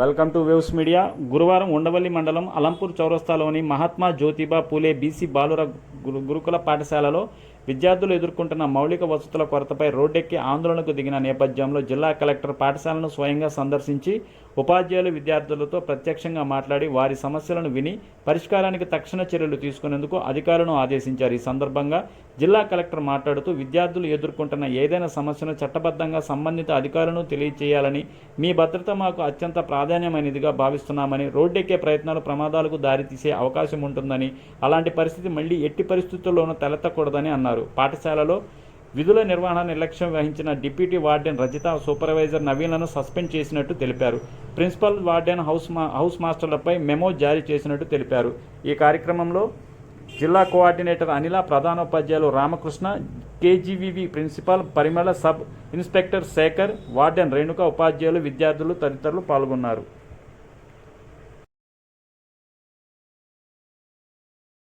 Welcome to waves media. గురువారం ఉండవల్లి మండలం Alampur చౌరస్తాలోని Mahatma Jyotiba Phule BC బాలుర గురుకుల పాఠశాలలో విద్యార్థులు ఎదుర్కొంటున్న మౌలిక వసతుల కొరతపై రోడ్డెక్కి ఆందోళనకు దిగిన నేపథ్యంలో జిల్లా కలెక్టర్ పాఠశాలను స్వయంగా సందర్శించి ఉపాధ్యాయులు విద్యార్థులతో ప్రత్యక్షంగా మాట్లాడి వారి సమస్యలను విని పరిష్కారానికి తక్షణ చర్యలు తీసుకునేందుకు అధికారులను ఆదేశించారు. ఈ సందర్భంగా జిల్లా కలెక్టర్ మాట్లాడుతూ విద్యార్థులు ఎదుర్కొంటున్న ఏదైనా సమస్యను చట్టబద్ధంగా సంబంధిత అధికారులను తెలియజేయాలని, మీ భద్రత మాకు అత్యంత ప్రాధాన్యమైనదిగా భావిస్తున్నామని, రోడ్డెక్కే ప్రయత్నాలు ప్రమాదాలకు దారితీసే అవకాశం ఉంటుందని, అలాంటి పరిస్థితి మళ్లీ ఎట్టి పరిస్థితుల్లోనూ తలెత్తకూడదని అన్నారు. పాఠశాలలో విధుల నిర్వహణ నిర్లక్ష్యం వహించిన డిప్యూటీ వార్డెన్ రజిత, సూపర్వైజర్ నవీన్లను సస్పెండ్ చేసినట్టు తెలిపారు. ప్రిన్సిపల్, వార్డెన్, హౌస్ మాస్టర్లపై మెమో జారీ చేసినట్టు తెలిపారు. ఈ కార్యక్రమంలో జిల్లా కోఆర్డినేటర్ అనిల, ప్రధానోపాధ్యాయులు Ramakrishna, KGVV principal Parimala, sub inspector Sekhar, warden Renuka, ఉపాధ్యాయులు, విద్యార్థులు తదితరులు పాల్గొన్నారు.